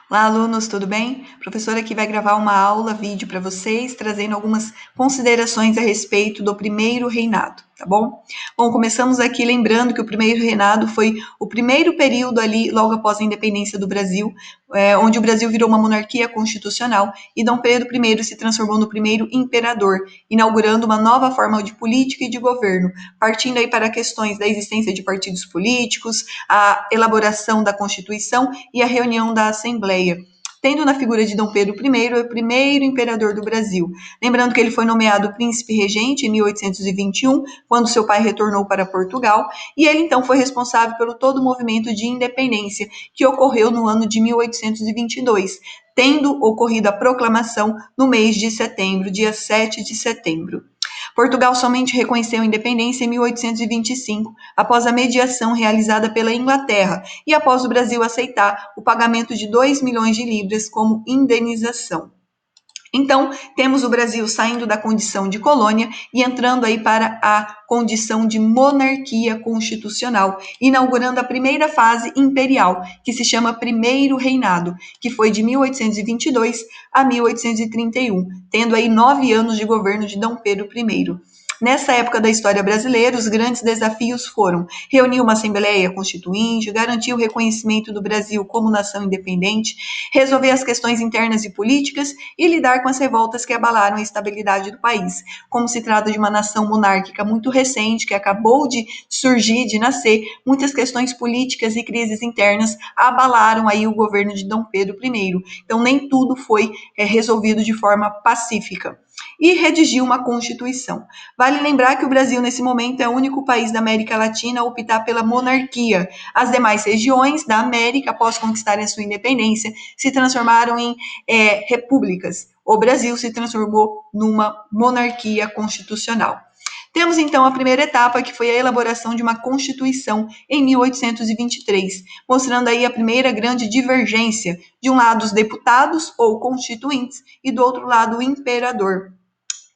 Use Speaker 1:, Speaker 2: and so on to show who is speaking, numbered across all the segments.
Speaker 1: Olá, alunos, tudo bem? A professora aqui vai gravar uma aula vídeo para vocês, trazendo algumas considerações a respeito do primeiro reinado, tá bom? Bom, começamos aqui lembrando que o primeiro reinado foi o primeiro período ali, logo após a independência do Brasil, onde o Brasil virou uma monarquia constitucional e Dom Pedro I se transformou no primeiro imperador, inaugurando uma nova forma de política e de governo, partindo aí para questões da existência de partidos políticos, a elaboração da Constituição e a reunião da Assembleia, tendo na figura de Dom Pedro I o primeiro imperador do Brasil. Lembrando que ele foi nomeado príncipe regente em 1821, quando seu pai retornou para Portugal, e ele então foi responsável pelo todo o movimento de independência que ocorreu no ano de 1822, tendo ocorrido a proclamação no mês de setembro, dia 7 de setembro. Portugal somente reconheceu a independência em 1825, após a mediação realizada pela Inglaterra e após o Brasil aceitar o pagamento de 2 milhões de libras como indenização. Então, temos o Brasil saindo da condição de colônia e entrando aí para a condição de monarquia constitucional, inaugurando a primeira fase imperial, que se chama Primeiro Reinado, que foi de 1822 a 1831, tendo aí 9 anos de governo de Dom Pedro I. Nessa época da história brasileira, os grandes desafios foram reunir uma Assembleia Constituinte, garantir o reconhecimento do Brasil como nação independente, resolver as questões internas e políticas e lidar com as revoltas que abalaram a estabilidade do país. Como se trata de uma nação monárquica muito recente, que acabou de surgir, de nascer, muitas questões políticas e crises internas abalaram aí o governo de Dom Pedro I. Então, nem tudo foi resolvido de forma pacífica. E redigiu uma Constituição. Vale lembrar que o Brasil, nesse momento, é o único país da América Latina a optar pela monarquia. As demais regiões da América, após conquistarem a sua independência, se transformaram em repúblicas. O Brasil se transformou numa monarquia constitucional. Temos então a primeira etapa, que foi a elaboração de uma Constituição em 1823, mostrando aí a primeira grande divergência, de um lado os deputados ou constituintes e do outro lado o imperador.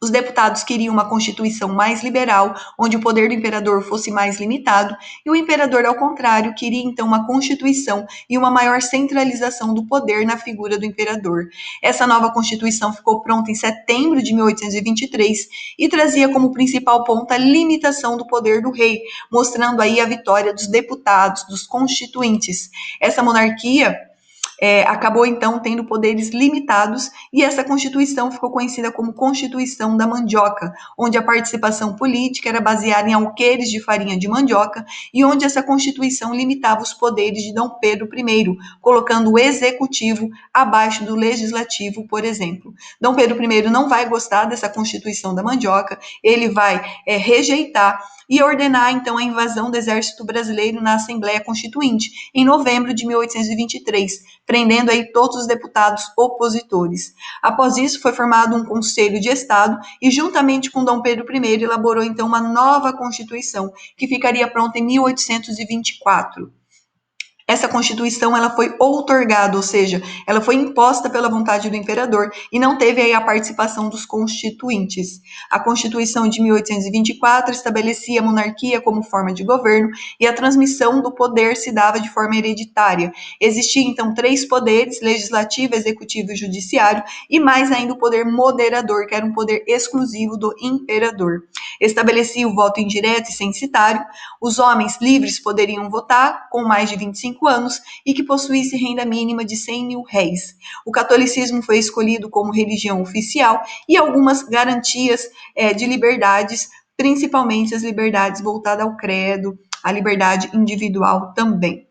Speaker 1: Os deputados queriam uma constituição mais liberal, onde o poder do imperador fosse mais limitado, e o imperador, ao contrário, queria então uma constituição e uma maior centralização do poder na figura do imperador. Essa nova constituição ficou pronta em setembro de 1823 e trazia como principal ponto a limitação do poder do rei, mostrando aí a vitória dos deputados, dos constituintes. Essa monarquia acabou então tendo poderes limitados e essa Constituição ficou conhecida como Constituição da Mandioca, onde a participação política era baseada em alqueires de farinha de mandioca e onde essa Constituição limitava os poderes de Dom Pedro I, colocando o executivo abaixo do legislativo, por exemplo. Dom Pedro I não vai gostar dessa Constituição da Mandioca, ele vai rejeitar e ordenar então a invasão do exército brasileiro na Assembleia Constituinte, em novembro de 1823, prendendo aí todos os deputados opositores. Após isso, foi formado um Conselho de Estado e, juntamente com Dom Pedro I, elaborou então uma nova Constituição, que ficaria pronta em 1824. Essa Constituição ela foi outorgada, ou seja, ela foi imposta pela vontade do imperador e não teve aí a participação dos constituintes. A Constituição de 1824 estabelecia a monarquia como forma de governo e a transmissão do poder se dava de forma hereditária. Existiam então 3 poderes, legislativo, executivo e judiciário, e mais ainda o poder moderador, que era um poder exclusivo do imperador. Estabelecia o voto indireto e censitário, os homens livres poderiam votar com mais de 25 anos e que possuísse renda mínima de 100 mil réis. O catolicismo foi escolhido como religião oficial e algumas garantias de liberdades, principalmente as liberdades voltadas ao credo, a liberdade individual também.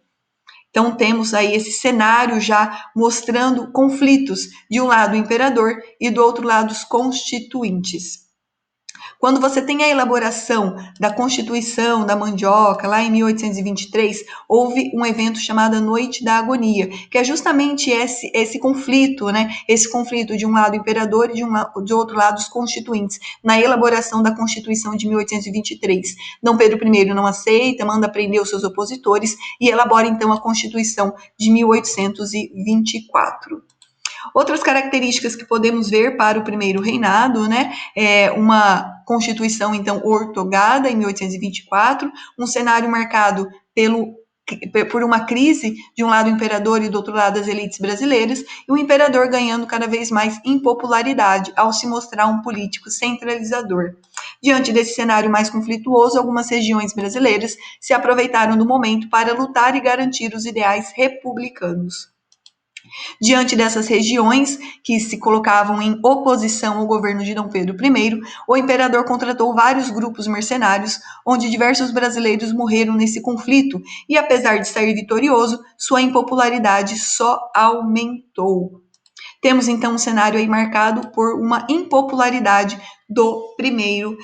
Speaker 1: Então, temos aí esse cenário já mostrando conflitos, de um lado o imperador e do outro lado os constituintes. Quando você tem a elaboração da Constituição da Mandioca, lá em 1823, houve um evento chamado Noite da Agonia, que é justamente esse conflito, né? Esse conflito de um lado o imperador e de outro lado os constituintes, na elaboração da Constituição de 1823. Dom Pedro I não aceita, manda prender os seus opositores e elabora então a Constituição de 1824. Outras características que podemos ver para o primeiro reinado, né, uma Constituição, então, ortogada em 1824, um cenário marcado por uma crise, de um lado o imperador e do outro lado as elites brasileiras, e o imperador ganhando cada vez mais impopularidade ao se mostrar um político centralizador. Diante desse cenário mais conflituoso, algumas regiões brasileiras se aproveitaram do momento para lutar e garantir os ideais republicanos. Diante dessas regiões que se colocavam em oposição ao governo de Dom Pedro I, o imperador contratou vários grupos mercenários, onde diversos brasileiros morreram nesse conflito, e apesar de sair vitorioso, sua impopularidade só aumentou. Temos então um cenário aí marcado por uma impopularidade do primeiro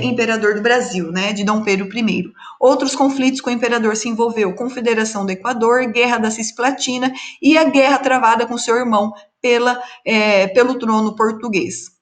Speaker 1: imperador do Brasil, né, de Dom Pedro I. Outros conflitos com o imperador se envolveu Confederação do Equador, Guerra da Cisplatina e a guerra travada com seu irmão pelo trono português.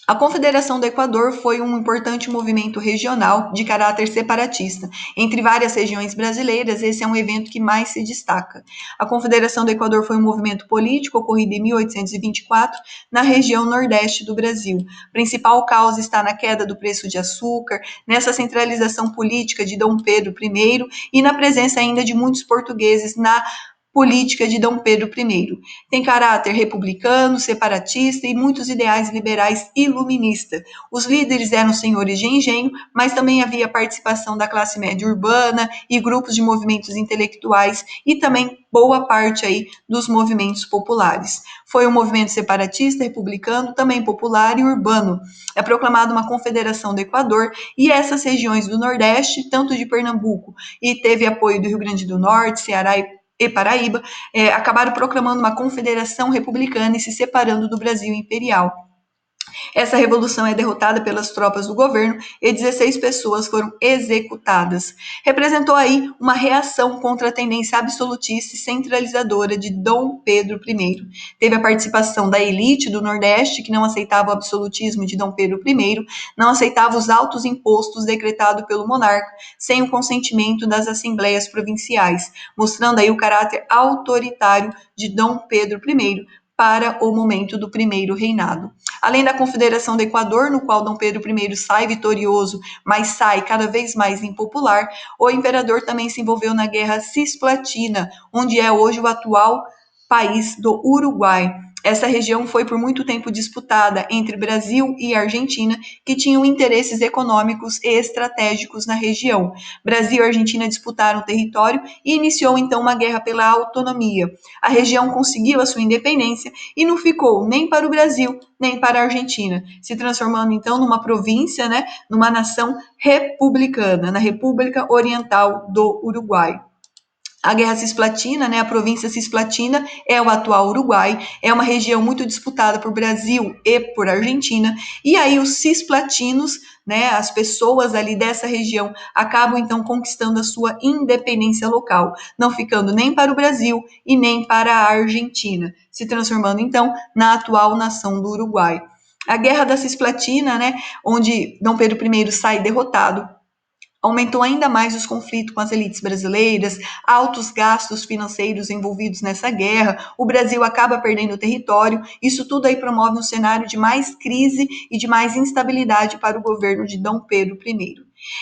Speaker 1: A Confederação do Equador foi um importante movimento regional de caráter separatista. Entre várias regiões brasileiras, esse é um evento que mais se destaca. A Confederação do Equador foi um movimento político ocorrido em 1824 na região nordeste do Brasil. A principal causa está na queda do preço de açúcar, nessa centralização política de Dom Pedro I e na presença ainda de muitos portugueses na política de Dom Pedro I. Tem caráter republicano, separatista e muitos ideais liberais iluministas. Os líderes eram senhores de engenho, mas também havia participação da classe média urbana e grupos de movimentos intelectuais e também boa parte aí dos movimentos populares. Foi um movimento separatista, republicano, também popular e urbano. É proclamada uma confederação do Equador e essas regiões do Nordeste, tanto de Pernambuco e teve apoio do Rio Grande do Norte, Ceará e Paraíba, acabaram proclamando uma confederação republicana e se separando do Brasil imperial. Essa revolução é derrotada pelas tropas do governo e 16 pessoas foram executadas. Representou aí uma reação contra a tendência absolutista e centralizadora de Dom Pedro I. Teve a participação da elite do Nordeste, que não aceitava o absolutismo de Dom Pedro I, não aceitava os altos impostos decretados pelo monarca, sem o consentimento das assembleias provinciais, mostrando aí o caráter autoritário de Dom Pedro I para o momento do primeiro reinado. Além da Confederação do Equador, no qual Dom Pedro I sai vitorioso, mas sai cada vez mais impopular, o imperador também se envolveu na Guerra Cisplatina, onde é hoje o atual país do Uruguai. Essa região foi por muito tempo disputada entre Brasil e Argentina, que tinham interesses econômicos e estratégicos na região. Brasil e Argentina disputaram o território e iniciou então uma guerra pela autonomia. A região conseguiu a sua independência e não ficou nem para o Brasil, nem para a Argentina, se transformando então numa província, né, numa nação republicana, na República Oriental do Uruguai. A Guerra Cisplatina, né, a província Cisplatina, é o atual Uruguai, é uma região muito disputada por Brasil e por Argentina, e aí os cisplatinos, né, as pessoas ali dessa região, acabam então conquistando a sua independência local, não ficando nem para o Brasil e nem para a Argentina, se transformando então na atual nação do Uruguai. A Guerra da Cisplatina, né, onde Dom Pedro I sai derrotado, aumentou ainda mais os conflitos com as elites brasileiras, altos gastos financeiros envolvidos nessa guerra, o Brasil acaba perdendo território, isso tudo aí promove um cenário de mais crise e de mais instabilidade para o governo de Dom Pedro I.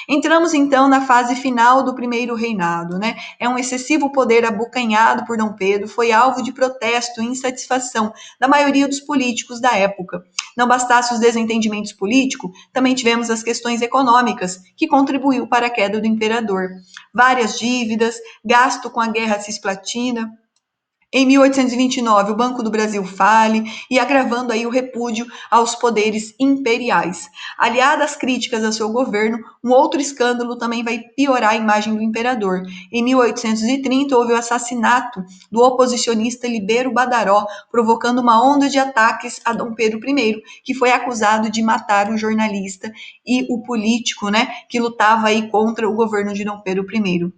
Speaker 1: Entramos então na fase final do primeiro reinado, né? É um excessivo poder abocanhado por Dom Pedro, foi alvo de protesto e insatisfação da maioria dos políticos da época. Não bastasse os desentendimentos políticos, também tivemos as questões econômicas, que contribuiu para a queda do imperador. Várias dívidas, gasto com a Guerra Cisplatina. Em 1829, o Banco do Brasil fale e agravando aí o repúdio aos poderes imperiais. Aliada às críticas ao seu governo, um outro escândalo também vai piorar a imagem do imperador. Em 1830, houve o assassinato do oposicionista Libero Badaró, provocando uma onda de ataques a Dom Pedro I, que foi acusado de matar o jornalista e o político, né, que lutava aí contra o governo de Dom Pedro I.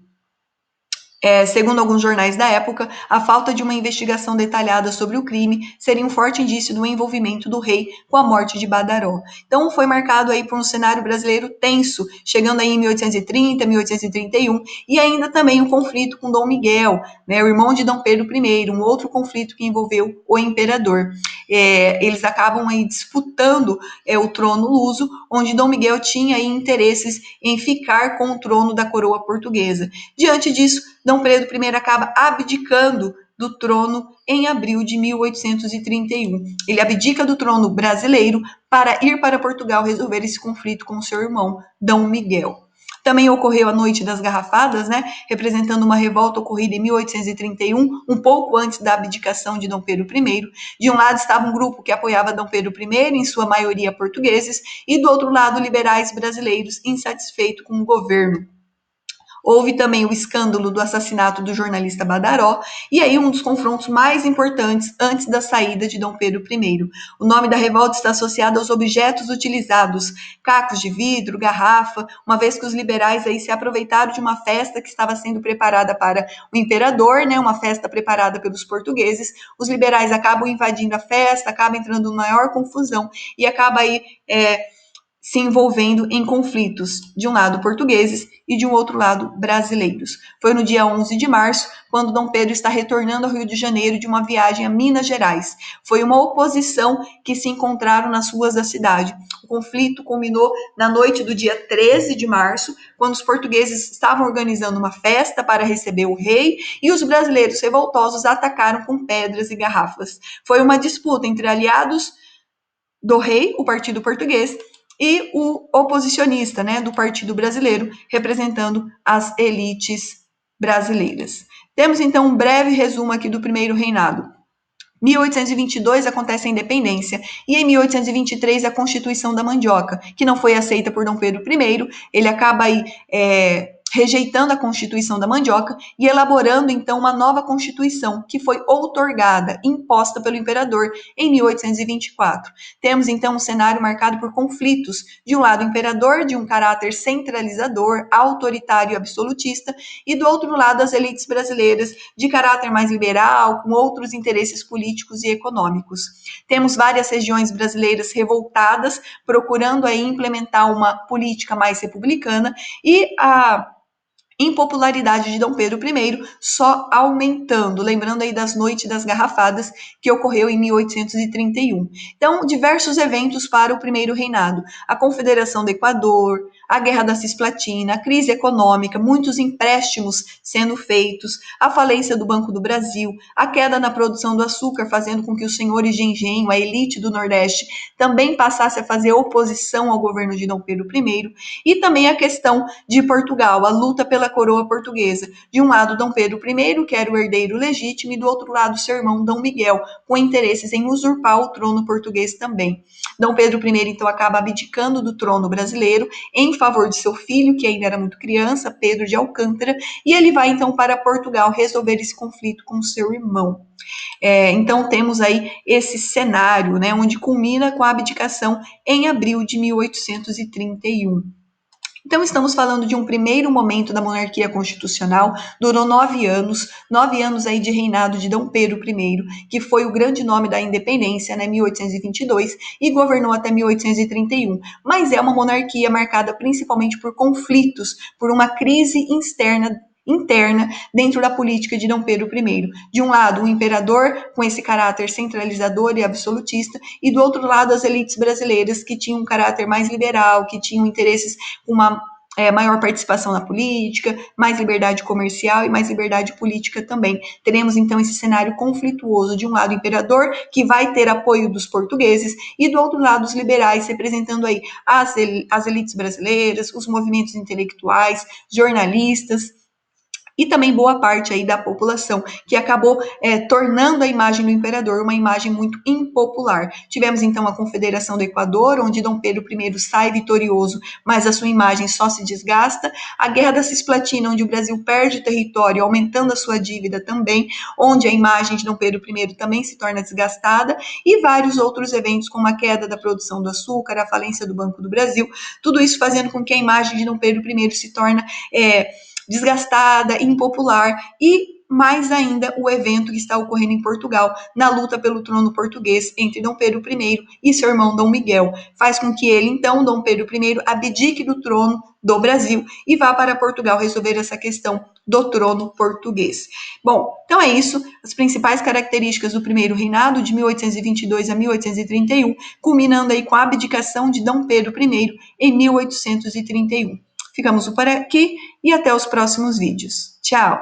Speaker 1: Segundo alguns jornais da época, a falta de uma investigação detalhada sobre o crime seria um forte indício do envolvimento do rei com a morte de Badaró. Então, foi marcado aí por um cenário brasileiro tenso, chegando aí em 1830, 1831, e ainda também um conflito com Dom Miguel, né, o irmão de Dom Pedro I, um outro conflito que envolveu o imperador. Eles acabam aí disputando o trono luso, onde Dom Miguel tinha aí interesses em ficar com o trono da coroa portuguesa. Diante disso, Dom Pedro I acaba abdicando do trono em abril de 1831. Ele abdica do trono brasileiro para ir para Portugal resolver esse conflito com seu irmão, Dom Miguel. Também ocorreu a Noite das Garrafadas, né, representando uma revolta ocorrida em 1831, um pouco antes da abdicação de Dom Pedro I. De um lado estava um grupo que apoiava Dom Pedro I, em sua maioria portugueses, e do outro lado liberais brasileiros insatisfeitos com o governo. Houve também o escândalo do assassinato do jornalista Badaró, e aí um dos confrontos mais importantes antes da saída de Dom Pedro I. O nome da revolta está associado aos objetos utilizados, cacos de vidro, garrafa, uma vez que os liberais aí se aproveitaram de uma festa que estava sendo preparada para o imperador, né, uma festa preparada pelos portugueses. Os liberais acabam invadindo a festa, acaba entrando em maior confusão e acaba aí se envolvendo em conflitos, de um lado portugueses e de um outro lado brasileiros. Foi no dia 11 de março, quando Dom Pedro está retornando ao Rio de Janeiro de uma viagem a Minas Gerais. Foi uma oposição que se encontraram nas ruas da cidade. O conflito culminou na noite do dia 13 de março, quando os portugueses estavam organizando uma festa para receber o rei e os brasileiros revoltosos atacaram com pedras e garrafas. Foi uma disputa entre aliados do rei, o Partido Português, e o oposicionista, né, do Partido Brasileiro, representando as elites brasileiras. Temos então um breve resumo aqui do primeiro reinado. 1822 acontece a independência e em 1823 a Constituição da Mandioca, que não foi aceita por Dom Pedro I. Ele acaba aí rejeitando a Constituição da Mandioca e elaborando então uma nova Constituição, que foi outorgada, imposta pelo imperador em 1824. Temos então um cenário marcado por conflitos. De um lado, o imperador, de um caráter centralizador, autoritário e absolutista, e do outro lado, as elites brasileiras, de caráter mais liberal, com outros interesses políticos e econômicos. Temos várias regiões brasileiras revoltadas, procurando aí implementar uma política mais republicana, e a impopularidade de Dom Pedro I só aumentando, lembrando aí das Noites das Garrafadas, que ocorreu em 1831. Então, diversos eventos para o primeiro reinado: a Confederação do Equador, a Guerra da Cisplatina, a crise econômica, muitos empréstimos sendo feitos, a falência do Banco do Brasil, a queda na produção do açúcar, fazendo com que os senhores de engenho, a elite do Nordeste, também passasse a fazer oposição ao governo de Dom Pedro I, e também a questão de Portugal, a luta pela coroa portuguesa. De um lado, Dom Pedro I, que era o herdeiro legítimo, e do outro lado, seu irmão Dom Miguel, com interesses em usurpar o trono português também. Dom Pedro I, então, acaba abdicando do trono brasileiro em favor de seu filho, que ainda era muito criança, Pedro de Alcântara, e ele vai, então, para Portugal resolver esse conflito com seu irmão. Então, temos aí esse cenário, né, onde culmina com a abdicação em abril de 1831. Então, estamos falando de um primeiro momento da monarquia constitucional, durou 9 anos aí de reinado de Dom Pedro I, que foi o grande nome da independência, né, 1822, e governou até 1831. Mas é uma monarquia marcada principalmente por conflitos, por uma crise interna dentro da política de Dom Pedro I. De um lado, um imperador com esse caráter centralizador e absolutista, e do outro lado, as elites brasileiras que tinham um caráter mais liberal, que tinham interesses com uma maior participação na política, mais liberdade comercial e mais liberdade política também. Teremos então esse cenário conflituoso: de um lado o imperador, que vai ter apoio dos portugueses, e do outro lado os liberais, representando aí as elites brasileiras, os movimentos intelectuais, jornalistas, e também boa parte aí da população, que acabou tornando a imagem do imperador uma imagem muito impopular. Tivemos então a Confederação do Equador, onde Dom Pedro I sai vitorioso, mas a sua imagem só se desgasta. A Guerra da Cisplatina, onde o Brasil perde território, aumentando a sua dívida também, onde a imagem de Dom Pedro I também se torna desgastada, e vários outros eventos, como a queda da produção do açúcar, a falência do Banco do Brasil, tudo isso fazendo com que a imagem de Dom Pedro I se torne desgastada, impopular, e mais ainda o evento que está ocorrendo em Portugal, na luta pelo trono português entre Dom Pedro I e seu irmão Dom Miguel. Faz com que ele, então, Dom Pedro I, abdique do trono do Brasil e vá para Portugal resolver essa questão do trono português. Bom, então é isso, as principais características do primeiro reinado, de 1822 a 1831, culminando aí com a abdicação de Dom Pedro I em 1831. Ficamos por aqui e até os próximos vídeos. Tchau!